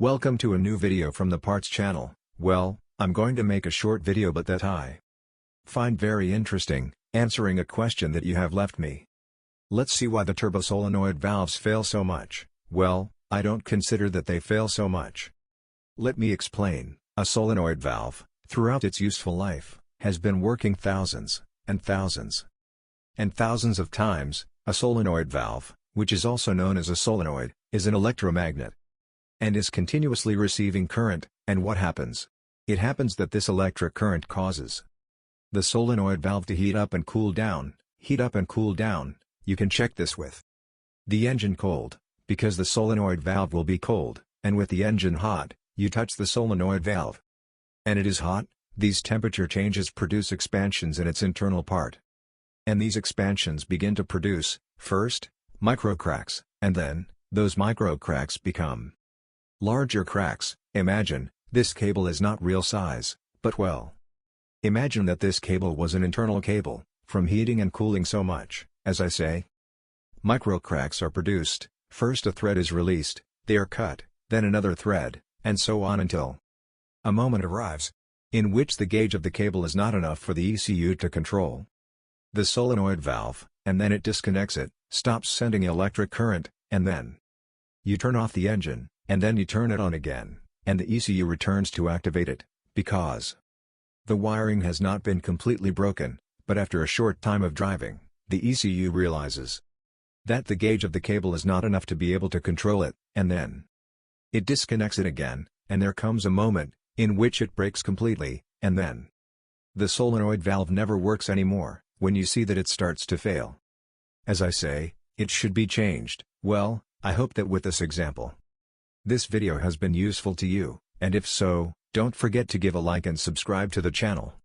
Welcome to a new video from the Parts channel. Well, I'm going to make a short video but that I find very interesting, answering a question that you have left me. Let's see why the turbo solenoid valves fail so much. Well, I don't consider that they fail so much. Let me explain. A solenoid valve, throughout its useful life, has been working thousands, and thousands, and thousands of times. A solenoid valve, which is also known as a solenoid, is an electromagnet and is continuously receiving current, and what happens? It happens that this electric current causes the solenoid valve to heat up and cool down, heat up and cool down. You can check this with the engine cold, because the solenoid valve will be cold, and with the engine hot, you touch the solenoid valve, and it is hot. These temperature changes produce expansions in its internal part. And these expansions begin to produce, first, micro cracks, and then, those micro cracks become larger cracks. Imagine, this cable is not real size, but well, imagine that this cable was an internal cable, from heating and cooling so much. As I say, micro cracks are produced, first a thread is released, they are cut, then another thread, and so on until a moment arrives, in which the gauge of the cable is not enough for the ECU to control the solenoid valve, and then it disconnects it, stops sending electric current, and then you turn off the engine, and then you turn it on again, and the ECU returns to activate it, because the wiring has not been completely broken. But after a short time of driving, the ECU realizes that the gauge of the cable is not enough to be able to control it, and then it disconnects it again, and there comes a moment in which it breaks completely, and then the solenoid valve never works anymore. When you see that it starts to fail, as I say, it should be changed. Well, I hope that with this example, this video has been useful to you, and if so, don't forget to give a like and subscribe to the channel.